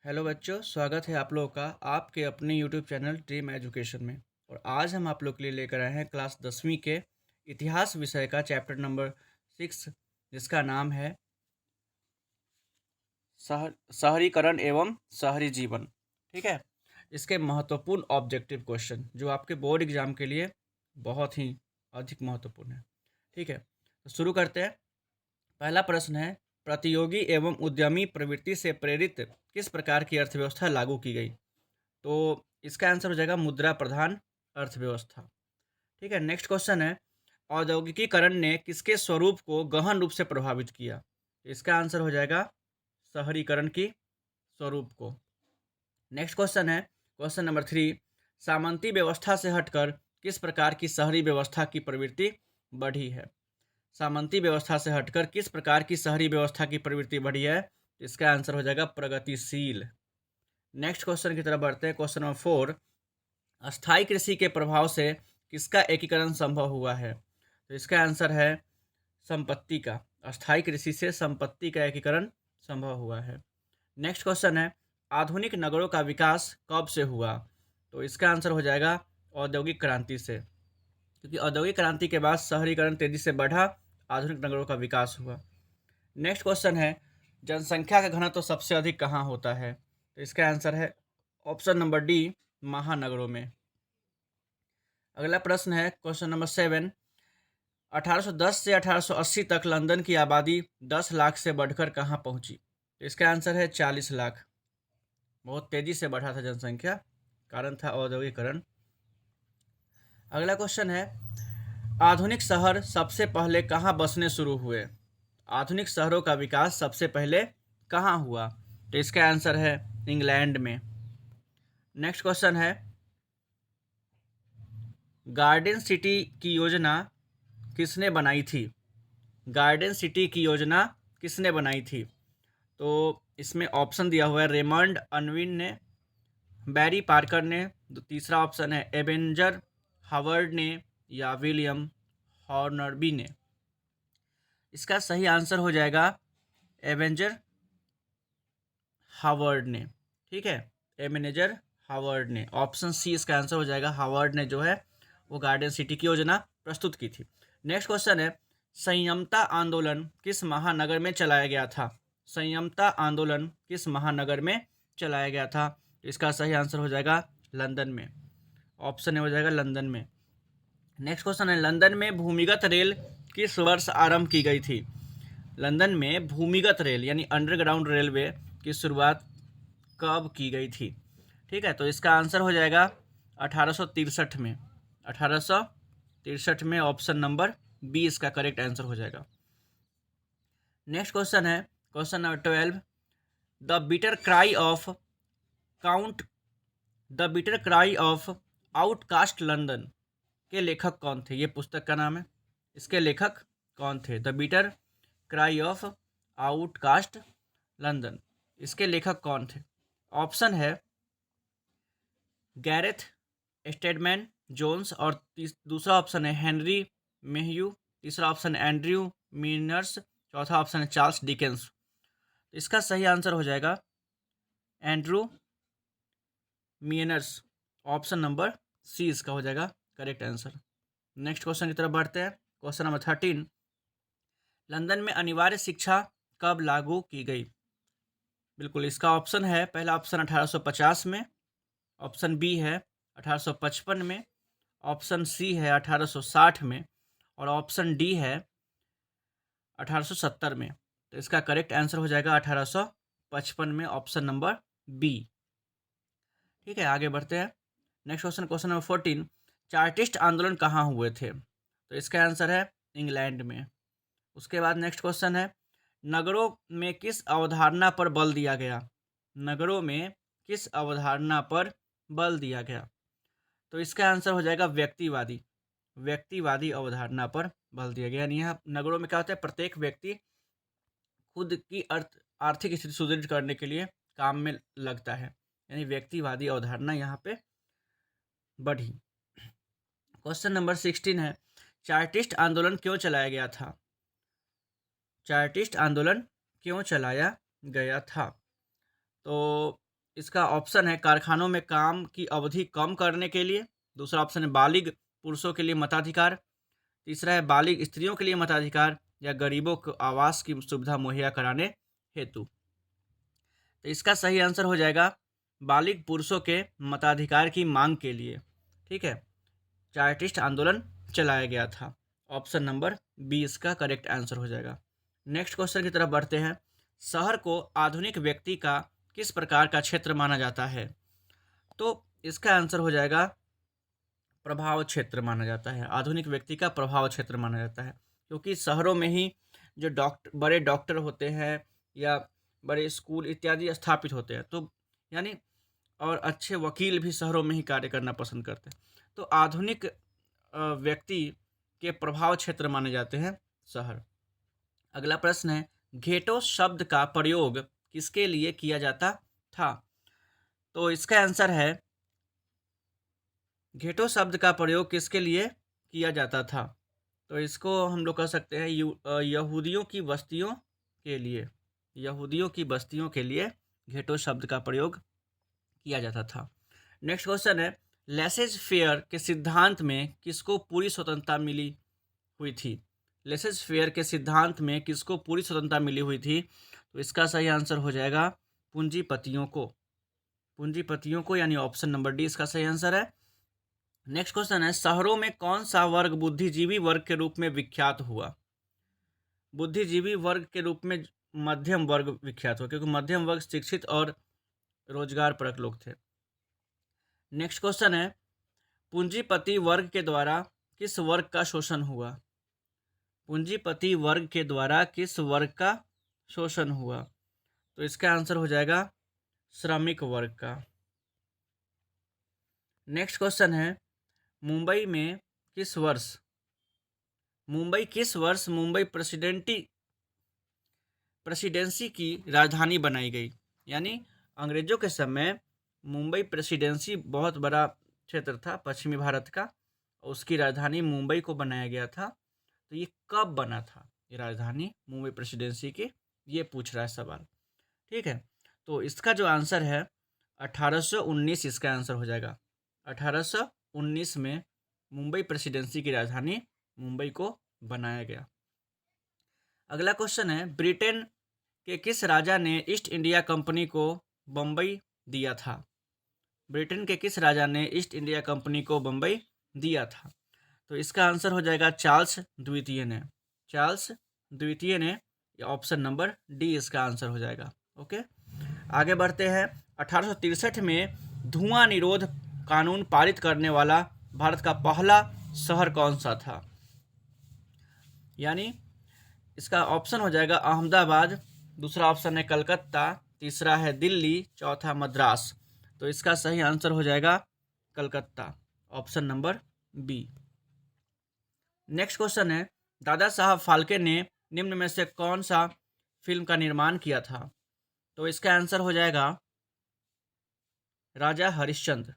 Hello बच्चों, स्वागत है आप लोगों का आपके अपने यूट्यूब चैनल ड्रीम एजुकेशन में। और आज हम आप लोग के लिए लेकर आए हैं क्लास 10वीं के इतिहास विषय का चैप्टर नंबर 6, जिसका नाम है शहरीकरण एवं शहरी जीवन। ठीक है, इसके महत्वपूर्ण ऑब्जेक्टिव क्वेश्चन जो आपके बोर्ड एग्जाम के लिए बहुत ही अधिक महत्वपूर्ण है। ठीक है, तो शुरू करते हैं। पहला प्रश्न है, प्रतियोगी एवं उद्यमी प्रवृत्ति से प्रेरित किस प्रकार की अर्थव्यवस्था लागू की गई? तो इसका आंसर हो जाएगा मुद्रा प्रधान अर्थव्यवस्था। ठीक है, नेक्स्ट क्वेश्चन है, औद्योगिकीकरण ने किसके स्वरूप को गहन रूप से प्रभावित किया? तो इसका आंसर हो जाएगा शहरीकरण की स्वरूप को। नेक्स्ट क्वेश्चन है, क्वेश्चन नंबर 3, सामंती व्यवस्था से हटकर किस प्रकार की शहरी व्यवस्था की प्रवृत्ति बढ़ी है? सामंती व्यवस्था से हटकर किस प्रकार की शहरी व्यवस्था की प्रवृत्ति बढ़ी है? इसका आंसर हो जाएगा प्रगतिशील। नेक्स्ट क्वेश्चन की तरफ बढ़ते हैं। क्वेश्चन नंबर 4, अस्थाई कृषि के प्रभाव से किसका एकीकरण संभव हुआ है? तो इसका आंसर है संपत्ति का। अस्थाई कृषि से संपत्ति का एकीकरण संभव हुआ है। नेक्स्ट क्वेश्चन है, आधुनिक नगरों का विकास कब से हुआ? तो इसका आंसर हो जाएगा औद्योगिक क्रांति से, क्योंकि औद्योगिक क्रांति के बाद शहरीकरण तेजी से बढ़ा, आधुनिक नगरों का विकास हुआ। नेक्स्ट क्वेश्चन है, जनसंख्या का घनत्व तो सबसे अधिक कहाँ होता है? तो इसका आंसर है ऑप्शन नंबर डी, महानगरों में। अगला प्रश्न है क्वेश्चन नंबर 7, 1810 से 1880 तक लंदन की आबादी 10 लाख से बढ़कर कहाँ पहुंची? तो इसका आंसर है 40 लाख। बहुत तेजी से बढ़ा था जनसंख्या, कारण था औद्योगिकरण। अगला क्वेश्चन है, आधुनिक शहर सबसे पहले कहाँ बसने शुरू हुए? आधुनिक शहरों का विकास सबसे पहले कहाँ हुआ? तो इसका आंसर है इंग्लैंड में। नेक्स्ट क्वेश्चन है, गार्डन सिटी की योजना किसने बनाई थी? गार्डन सिटी की योजना किसने बनाई थी? तो इसमें ऑप्शन दिया हुआ है, रेमंड अनविन ने, बैरी पार्कर ने, तीसरा ऑप्शन है एवेंजर हावर्ड ने, या विलियम हॉर्नबी ने। इसका सही आंसर हो जाएगा एवेंजर हावर्ड ने। ठीक है, एवेंजर हावर्ड ने, ऑप्शन सी इसका आंसर हो जाएगा। हावर्ड ने जो है वो गार्डन सिटी की योजना प्रस्तुत की थी। नेक्स्ट क्वेश्चन है, संयमता आंदोलन किस महानगर में चलाया गया था? संयमता आंदोलन किस महानगर में चलाया गया था? इसका सही आंसर हो जाएगा लंदन में। ऑप्शन ए हो जाएगा लंदन में। नेक्स्ट क्वेश्चन है, लंदन में भूमिगत रेल किस वर्ष आरंभ की गई थी? लंदन में भूमिगत रेल यानी अंडरग्राउंड रेलवे की शुरुआत कब की गई थी? ठीक है, तो इसका आंसर हो जाएगा 1863 में। 1863 में, ऑप्शन नंबर बी इसका करेक्ट आंसर हो जाएगा। नेक्स्ट क्वेश्चन है question number 12, the bitter cry of count the bitter cry of outcast London के लेखक कौन थे? ये पुस्तक का नाम है। इसके लेखक कौन थे? The bitter cry of outcast London, इसके लेखक कौन थे? ऑप्शन है गैरेथ स्टेडमैन जोन्स, और दूसरा ऑप्शन है हेनरी मेहयू, तीसरा ऑप्शन है एंड्रयू मीनर्स, चौथा ऑप्शन है चार्ल्स डिकेंस। इसका सही आंसर हो जाएगा एंड्रू मीनर्स। ऑप्शन नंबर सी इसका हो जाएगा करेक्ट आंसर। नेक्स्ट क्वेश्चन की तरफ बढ़ते हैं। क्वेश्चन नंबर 13, लंदन में अनिवार्य शिक्षा कब लागू की गई? बिल्कुल, इसका ऑप्शन है, पहला ऑप्शन 1850 में, ऑप्शन बी है 1855 में, ऑप्शन सी है 1860 में, और ऑप्शन डी है 1870 में। तो इसका करेक्ट आंसर हो जाएगा 1855 में, ऑप्शन नंबर बी। ठीक है, आगे बढ़ते हैं। Next question, question number 14, chartist आंदोलन कहाँ हुए थे? तो इसका आंसर है इंग्लैंड में। उसके बाद नेक्स्ट क्वेश्चन है, नगरों में किस अवधारणा पर बल दिया गया? नगरों में किस अवधारणा पर बल दिया गया? तो इसका आंसर हो जाएगा व्यक्तिवादी। व्यक्तिवादी अवधारणा पर बल दिया गया, यानी यहाँ नगरों में क्या होता है, प्रत्येक व्यक्ति खुद की आर्थिक स्थिति सुदृढ़ करने के लिए काम में लगता है, यानी व्यक्तिवादी अवधारणा यहाँ पे बढ़ी। क्वेश्चन नंबर 16 है, चार्टिस्ट आंदोलन क्यों चलाया गया था? चार्टिस्ट आंदोलन क्यों चलाया गया था? तो इसका ऑप्शन है कारखानों में काम की अवधि कम करने के लिए, दूसरा ऑप्शन है बालिग पुरुषों के लिए मताधिकार, तीसरा है बालिग स्त्रियों के लिए मताधिकार, या गरीबों को आवास की सुविधा मुहैया कराने हेतु। तो इसका सही आंसर हो जाएगा बालिग पुरुषों के मताधिकार की मांग के लिए। ठीक है, चार्टिस्ट आंदोलन चलाया गया था। ऑप्शन नंबर बी इसका करेक्ट आंसर हो जाएगा। नेक्स्ट क्वेश्चन की तरफ बढ़ते हैं। शहर को आधुनिक व्यक्ति का किस प्रकार का क्षेत्र माना जाता है? तो इसका आंसर हो जाएगा प्रभाव क्षेत्र माना जाता है। आधुनिक व्यक्ति का प्रभाव क्षेत्र माना जाता है, क्योंकि शहरों में ही जो बड़े डॉक्टर होते हैं या बड़े स्कूल इत्यादि स्थापित होते हैं, तो यानी और अच्छे वकील भी शहरों में ही कार्य करना पसंद करते हैं। तो आधुनिक व्यक्ति के प्रभाव क्षेत्र माने जाते हैं शहर। अगला प्रश्न है, घेटो शब्द का प्रयोग किसके लिए किया जाता था? तो इसका आंसर है घेटो शब्द का प्रयोग किसके लिए किया जाता था? तो इसको हम लोग कह सकते हैं यहूदियों की बस्तियों के लिए। यहूदियों की बस्तियों के लिए घेटो शब्द का प्रयोग किया जाता था। नेक्स्ट क्वेश्चन है, लेसेज फेयर के सिद्धांत में किसको पूरी स्वतंत्रता मिली हुई थी? लेसेज फेयर के सिद्धांत में किसको पूरी स्वतंत्रता मिली हुई थी? तो इसका सही आंसर हो जाएगा पूंजीपतियों को। पूंजीपतियों को, यानी ऑप्शन नंबर डी इसका सही आंसर है। नेक्स्ट क्वेश्चन है, शहरों में कौन सा वर्ग बुद्धिजीवी वर्ग के रूप में विख्यात हुआ? बुद्धिजीवी वर्ग के रूप में मध्यम वर्ग विख्यात हुआ, क्योंकि मध्यम वर्ग शिक्षित और रोजगार परक लोग थे। नेक्स्ट क्वेश्चन है, पूंजीपति वर्ग के द्वारा किस वर्ग का शोषण हुआ? पूंजीपति वर्ग के द्वारा किस वर्ग का शोषण हुआ? तो इसका आंसर हो जाएगा श्रमिक वर्ग का। नेक्स्ट क्वेश्चन है, मुंबई किस वर्ष मुंबई प्रेसिडेंसी की राजधानी बनाई गई? यानी अंग्रेजों के समय मुंबई प्रेसिडेंसी बहुत बड़ा क्षेत्र था पश्चिमी भारत का, उसकी राजधानी मुंबई को बनाया गया था। तो ये कब बना था ये राजधानी मुंबई प्रेसिडेंसी की, ये पूछ रहा है सवाल। ठीक है, तो इसका जो आंसर है 1819 इसका आंसर हो जाएगा। 1819 में मुंबई प्रेसिडेंसी की राजधानी मुंबई को बनाया गया। अगला क्वेश्चन है, ब्रिटेन के किस राजा ने ईस्ट इंडिया कंपनी को बम्बई दिया था? ब्रिटेन के किस राजा ने ईस्ट इंडिया कंपनी को बम्बई दिया था? तो इसका आंसर हो जाएगा चार्ल्स द्वितीय ने। चार्ल्स द्वितीय ने, ऑप्शन नंबर डी इसका आंसर हो जाएगा। ओके, आगे बढ़ते हैं। 1863 में धुआं निरोध कानून पारित करने वाला भारत का पहला शहर कौन सा था? यानी इसका ऑप्शन हो जाएगा अहमदाबाद, दूसरा ऑप्शन है कलकत्ता, तीसरा है दिल्ली, चौथा मद्रास। तो इसका सही आंसर हो जाएगा Calcutta, option number B. Next question है, दादा साहब फाल्के ने निम्न में से कौन सा फिल्म का निर्माण किया था? तो इसका आंसर हो जाएगा राजा हरिश्चंद्र,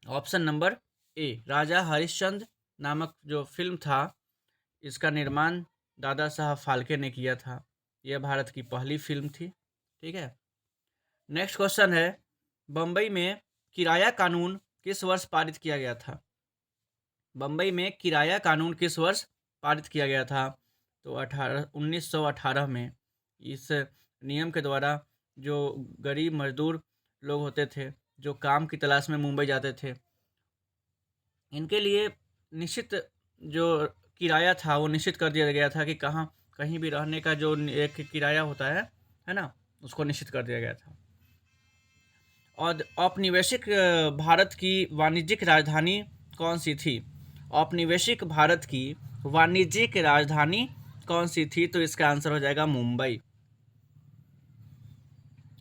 ऑप्शन नंबर ए। राजा हरिश्चंद्र नामक जो फिल्म था, इसका निर्माण दादा साहब फाल्के ने किया था। यह भारत की पहली फिल्म थी। ठीक है, नेक्स्ट क्वेश्चन है, बम्बई में किराया कानून किस वर्ष पारित किया गया था? बम्बई में किराया कानून किस वर्ष पारित किया गया था? तो 1918 में। इस नियम के द्वारा जो गरीब मजदूर लोग होते थे, जो काम की तलाश में मुंबई जाते थे, इनके लिए निश्चित जो किराया था वो निश्चित कर दिया गया था कि कहीं भी रहने का जो एक किराया होता है ना, उसको निश्चित कर दिया गया था। और औपनिवेशिक भारत की वाणिज्यिक राजधानी कौन सी थी? औपनिवेशिक भारत की वाणिज्यिक राजधानी कौन सी थी? तो इसका आंसर हो जाएगा मुंबई,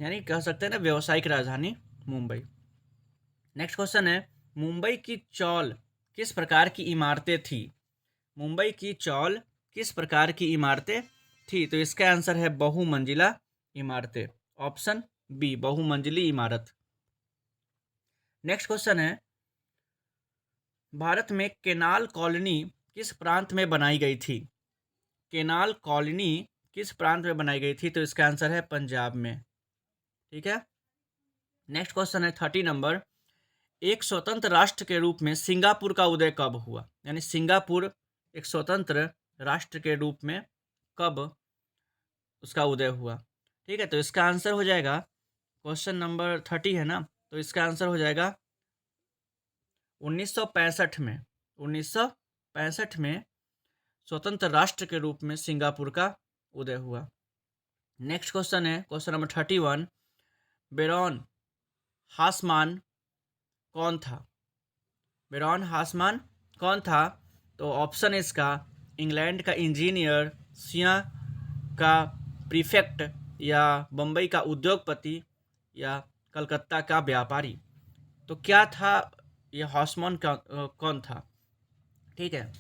यानी कह सकते हैं ना व्यावसायिक राजधानी मुंबई। नेक्स्ट क्वेश्चन है, मुंबई की चौल किस प्रकार की इमारतें थी? मुंबई की चौल किस प्रकार की इमारतें थी? तो इसका आंसर है बहुमंजिला इमारतें, ऑप्शन बी, बहुमंजिली इमारत। नेक्स्ट क्वेश्चन है, भारत में केनाल कॉलोनी किस प्रांत में बनाई गई थी? केनाल कॉलोनी किस प्रांत में बनाई गई थी? तो इसका आंसर है पंजाब में। ठीक है, नेक्स्ट क्वेश्चन है 30 नंबर, एक स्वतंत्र राष्ट्र के रूप में सिंगापुर का उदय कब हुआ? यानी सिंगापुर एक स्वतंत्र राष्ट्र के रूप में कब उसका उदय हुआ? ठीक है, तो इसका आंसर हो जाएगा, क्वेश्चन नंबर 30 है ना, तो इसका आंसर हो जाएगा 1965 में। 1965 में स्वतंत्र राष्ट्र के रूप में सिंगापुर का उदय हुआ। नेक्स्ट क्वेश्चन है क्वेश्चन नंबर 31, बेरॉन हासमान कौन था? बेरॉन हासमान कौन था? तो ऑप्शन है इसका, इंग्लैंड का इंजीनियर, सिया का प्रीफेक्ट, या बम्बई का उद्योगपति, या कलकत्ता का व्यापारी। तो क्या था ये हासमान कौन था? ठीक है,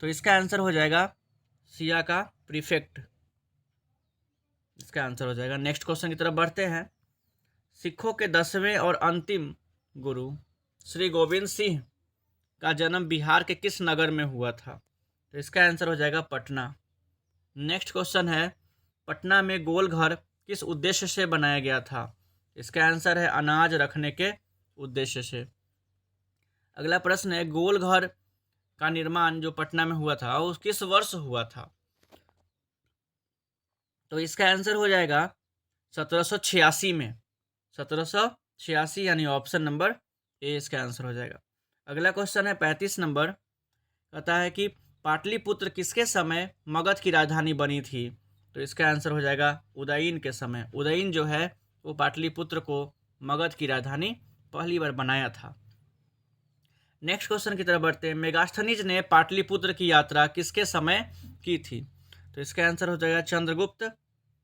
तो इसका आंसर हो जाएगा सिया का प्रीफेक्ट, इसका आंसर हो जाएगा। नेक्स्ट क्वेश्चन की तरफ बढ़ते हैं। सिखों के 10वें और अंतिम गुरु श्री गोविंद सिंह का जन्म बिहार के किस नगर में हुआ था? तो इसका आंसर हो जाएगा पटना। नेक्स्ट क्वेश्चन है, पटना में गोल घर किस उद्देश्य से बनाया गया था? इसका आंसर है अनाज रखने के उद्देश्य से। अगला प्रश्न है, गोल घर का निर्माण जो पटना में हुआ था वो किस वर्ष हुआ था? तो इसका आंसर हो जाएगा 1786 में। 1786 यानी ऑप्शन नंबर ए इसका आंसर हो जाएगा। अगला क्वेश्चन है 35 नंबर, कहता है कि पाटलिपुत्र किसके समय मगध की राजधानी बनी थी? तो इसका आंसर हो जाएगा उदयन के समय। उदयन जो है वो पाटलिपुत्र को मगध की राजधानी पहली बार बनाया था। नेक्स्ट क्वेश्चन की तरफ बढ़ते हैं। मेगास्थनीज ने पाटलिपुत्र की यात्रा किसके समय की थी? तो इसका आंसर हो जाएगा चंद्रगुप्त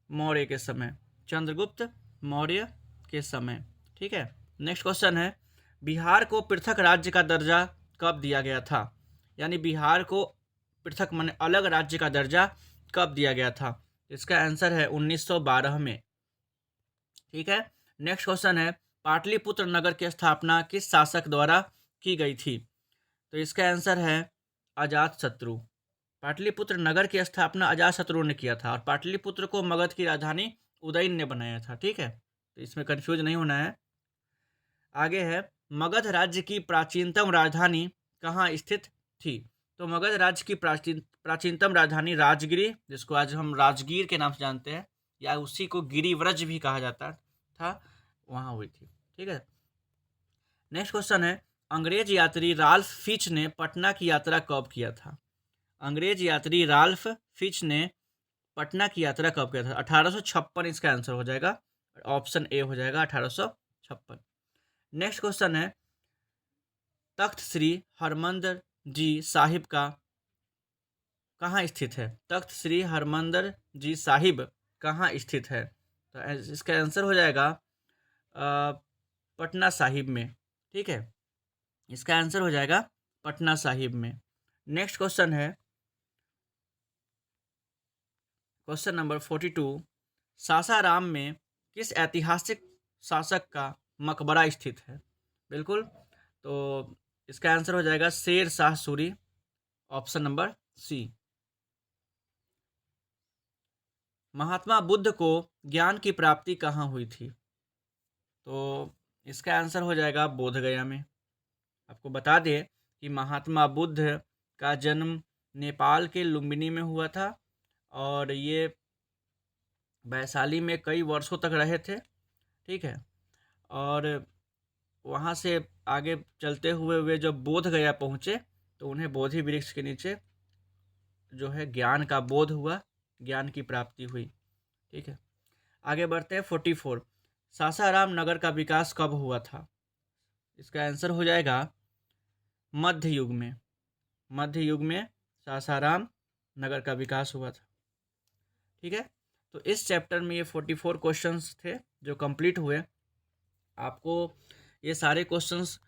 मौर्य के समय। चंद्रगुप्त मौर्य के समय। ठीक है, नेक्स्ट क्वेश्चन है, बिहार को पृथक राज्य का दर्जा कब दिया गया था? यानी बिहार को पृथक माने अलग राज्य का दर्जा कब दिया गया था? इसका आंसर है 1912 में। ठीक है, नेक्स्ट क्वेश्चन है, पाटलिपुत्र नगर की स्थापना किस शासक द्वारा की गई थी? तो इसका आंसर है अजातशत्रु। पाटलिपुत्र नगर की स्थापना अजातशत्रु ने किया था और पाटलिपुत्र को मगध की राजधानी उदयन ने बनाया था। ठीक है, तो इसमें कंफ्यूज नहीं होना है। आगे है, मगध राज्य की प्राचीनतम राजधानी कहाँ स्थित थी? तो मगध राज्य की प्राचीनतम राजधानी राजगिरी, जिसको आज हम राजगीर के नाम से जानते हैं, या उसी को गिरिव्रज भी कहा जाता था, वहाँ हुई थी। ठीक है, नेक्स्ट क्वेश्चन है, अंग्रेज यात्री राल्फ फिच ने पटना की यात्रा कब किया था? अंग्रेज यात्री राल्फ फिच ने पटना की यात्रा कब किया था? 1856 इसका आंसर हो जाएगा, ऑप्शन ए हो जाएगा 1856। नेक्स्ट क्वेश्चन है, तख्त श्री हरमंदिर जी साहिब का कहाँ स्थित है? तख्त श्री हरमंदिर जी साहिब कहाँ स्थित है? तो इसका आंसर हो जाएगा पटना साहिब में। ठीक है, इसका आंसर हो जाएगा पटना साहिब में। नेक्स्ट क्वेश्चन है क्वेश्चन नंबर 42, सासाराम में किस ऐतिहासिक शासक का मकबरा स्थित है? बिल्कुल, तो इसका आंसर हो जाएगा Sher Shah Suri, option number C. Mahatma Buddha को ज्ञान की प्राप्ति कहाँ हुई थी? तो इसका आंसर हो जाएगा बोधगया में। आपको बता दें कि महात्मा बुद्ध का जन्म नेपाल के लुम्बिनी में हुआ था और ये वैशाली में कई वर्षों तक रहे थे। ठीक है, और वहाँ से आगे चलते हुए वे जब बोधगया पहुँचे तो उन्हें बोधि वृक्ष के नीचे जो है ज्ञान का बोध हुआ, ज्ञान की प्राप्ति हुई। ठीक है, आगे बढ़ते हैं 44, सासाराम नगर का विकास कब हुआ था? इसका आंसर हो जाएगा मध्य युग में। मध्य युग में सासाराम नगर का विकास हुआ था। ठीक है, तो इस चैप्टर में ये 44 क्वेश्चंस थे जो कंप्लीट हुए। आपको ये सारे क्वेश्चंस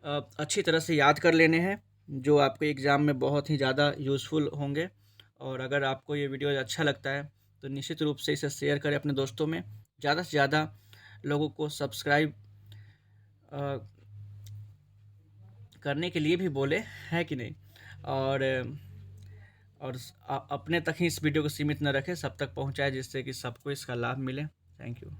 अच्छी तरह से याद कर लेने हैं जो आपके एग्ज़ाम में बहुत ही ज़्यादा यूज़फुल होंगे। और अगर आपको ये वीडियो अच्छा लगता है तो निश्चित रूप से इसे शेयर करें अपने दोस्तों में। ज़्यादा से ज़्यादा लोगों को सब्सक्राइब करने के लिए भी बोले, है कि नहीं? और अपने तक ही इस वीडियो को सीमित न रखें, सब तक पहुंचाएं जिससे कि सबको इसका लाभ मिले। Thank you.